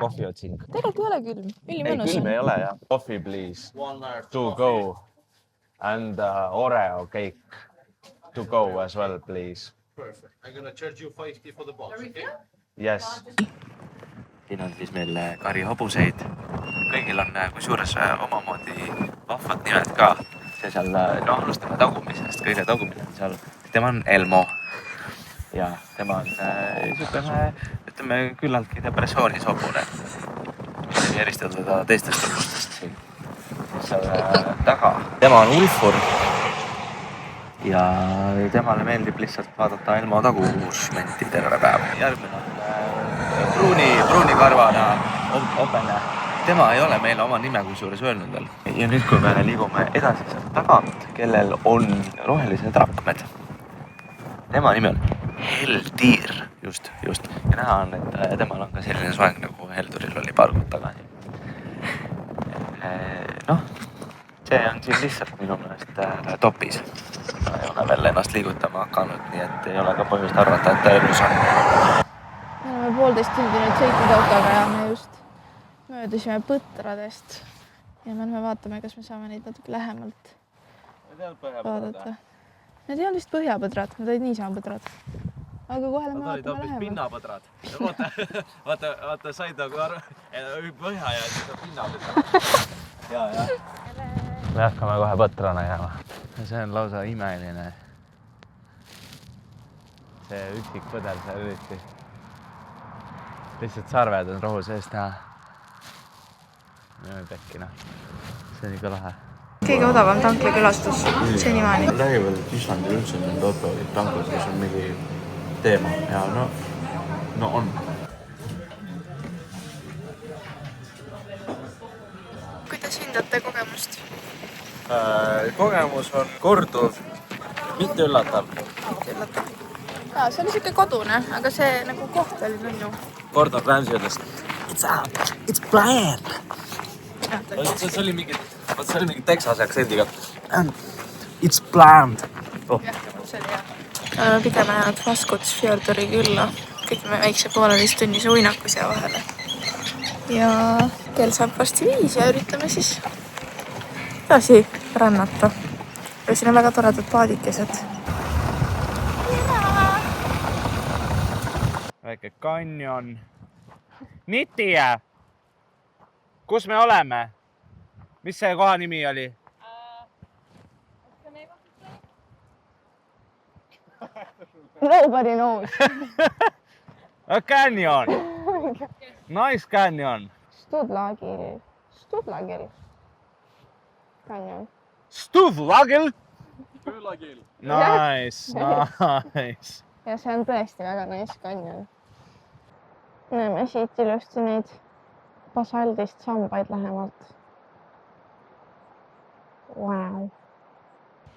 kohvi otsing. Tegelikult ei ole külm. Ülimõnus on. Külm ei ole, jah. Coffee, please. To go. And Oreo cake. To go as well, please. Perfect. I'm gonna charge you 50 for the box, okay? Yes. Siin on siis meil karihobuseid. Kõigil on kusjuures omamoodi vahvad nimed ka. See seal, alustame tagumisest. Kõige tagumine on seal. Tema on Elmo. Ja tema on ütleme küllaltki depressioonis hobune. Eristada teda teistest hobustest siin. Seal taga. Tema on Ulfur. Ja temale meeldib lihtsalt vaadata Elmo tagusmenti terve päev. Järgmine on pruunikarvana Opene. Tema ei ole meile oma nime kusjuures öelnud veel. Ja nüüd, kui me liigume edasi sealt tagant, kellel on rohelised rakmed. Tema nimi on Heldir. Just. Ja näha on, et temal on ka selline soeng nagu Helduril oli paar kuud tagasi. See on siin lihtsalt minu meelest topis. Ta ei ole veel ennast liigutama hakanud, nii et ei ole ka põhjust arvata, et ta elus on. Me oleme 1,5 tundi nüüd sõitnud autoga ja me just möödusime põtradest. Ja me vaatame, kas me saame neid natuke lähemalt vaadata. Need ei olnud vist põhjapõdrad, need olid niisama põdrad. Aga kohale me vaatame lähemalt. Pinnapõdrad. Vaata, said nagu põhja ja siis on pinnapõdrad. Ja. Me hakkame kohe põtrana jääma. See on lausa imeline. See üksik põder seal üriti. Lihtsalt sarved on rohu seest näha. Nüüd äkki See on ikka lahe. Kõige odavam tanklikülastus senimaani. Räägivad, et Islandil üldse need autosid tanklid, mis on mingi teema. Ja no on. Kuidas hindate kogemust? Kogemus on korduv, mitte üllatav. Jaa, see oli siuke kodune, aga see nagu koht oli nunnu. Gordon Ramsay ütles, it's bland. See oli mingi Texase aktsendiga. It's bland. Jah, see oli hea. Oleme pigem jäänud Vaskuts Fjordori külla. Kõik me väikse 1,5 tunnise uinakus ja vahele. Ja kell saab varsti 5 ja üritame siis edasi rännata. Ja siin on väga toredad paadikesed. Väike kanjon. Nitija! Kus me oleme? Mis see koha nimi oli? Nobody knows. A canyon. Nice canyon. Stuvlagil. Canyon. Stuvlagil? Pöölagil. Nice. Ja see on tõesti väga nice canyon. Näeme siit ilusti neid basaldist sambaid lähemalt. Wow.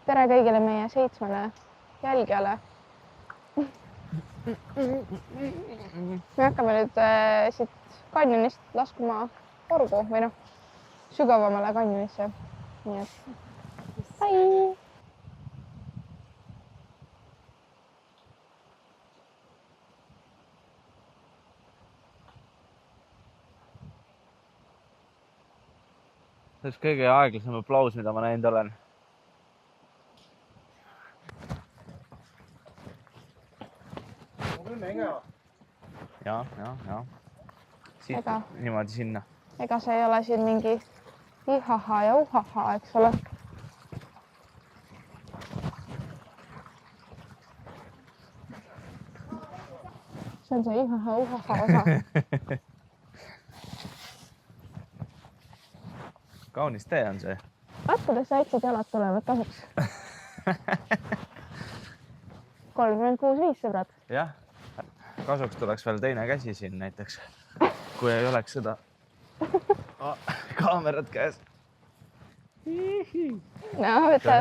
Tere kõigile meie 7 jälgjale. Me hakkame nüüd siit kanjonist laskuma orgu või sügavamale kanjonisse. Nii et bye! See on kõige aeglasem aplaus, mida ma näinud olen. Ja. Siit niimoodi sinna. Ega see ei ole siin mingi ihaha ja uhaha, eks ole. See on see ihaha uhaha osa. Kaunis tee on see. Vaatades väiksed jalad tulevad kasuks. 36,5 sõbrad. Jah, kasuks tuleks veel teine käsi siin näiteks, kui ei oleks seda kaamerat käes. No, võta.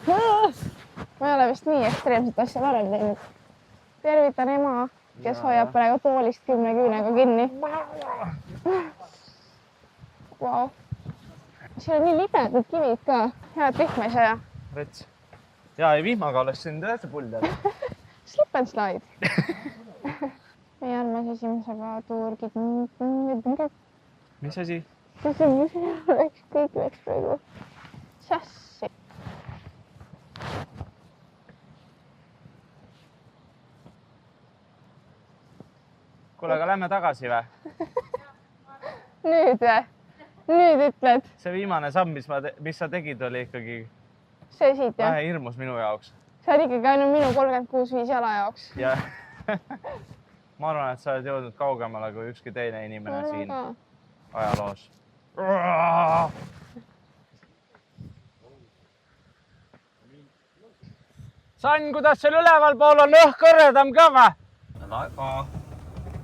Ma ei ole vist nii ekstreemset asja varem teinud. Tervitan ema, kes hoiab praegu toolist 10 küünega kinni. Wow. Siin on nii libedad kivid ka. Head vihma ei saa. Rets. Ja, ei vihmaga oleks siin täitsa pull teada. Slip and slide. armas esimesega tuurgid. Mis asi? Kõik läks praegu sassi. Kuule, aga lähme tagasi või? Nüüd või? Nüüd ütled? See viimane samm, mis sa tegid, oli ikkagi See siit, jah? vähe hirmus minu jaoks. Sa oled ikkagi ainult minu 36-5 jala jaoks. Ja ma arvan, et sa oled jõudnud kaugemale kui ükski teine inimene siin ajaloos. Sann, kuidas seal üleval pool on õhk kõrredam ka või? Väga.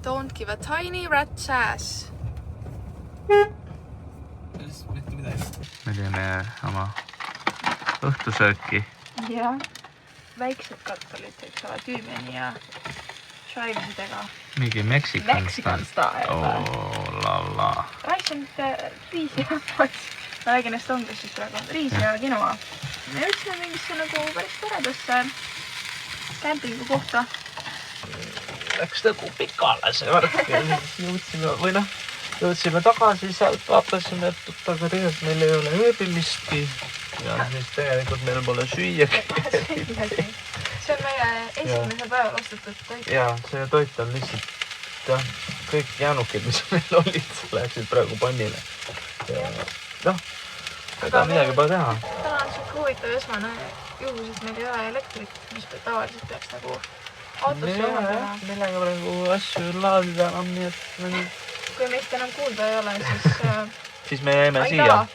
Don't give a tiny rat's ass. Mitte midagi. Me teeme oma õhtusööki. Jah. Väiksed kartulid, eks ole, tüümeni ja šivesidega. Mingi Mexican style. Oh, lala. Raisanud riisi ja poiss. Ma räägin Estonglasist praegu. Riisi ja kinoa. Me jõudsime mingisse nagu päris toredasse kämpingu kohta. Läks nagu pikale see värk ja jõudsime, või noh, jõudsime tagasi sealt, vaatasime, et aga tegelikult meil ei ole ööbimistki ja siis tegelikult meil pole süüagi. See on meie esimese päeval ostetud toit. Ja see toit on lihtsalt, jah, kõik jäänukid, mis meil olid, läheksid praegu pannile. Ja noh, ega midagi pole teha. Täna on siuke huvitav esmane juhus, et meil ei ole elektrit, mis tavaliselt peaks nagu autosse juhendama. Millega praegu asju laadida enam, nii et... Kui meist enam kuulda ei ole, siis... Siis me jäime siia.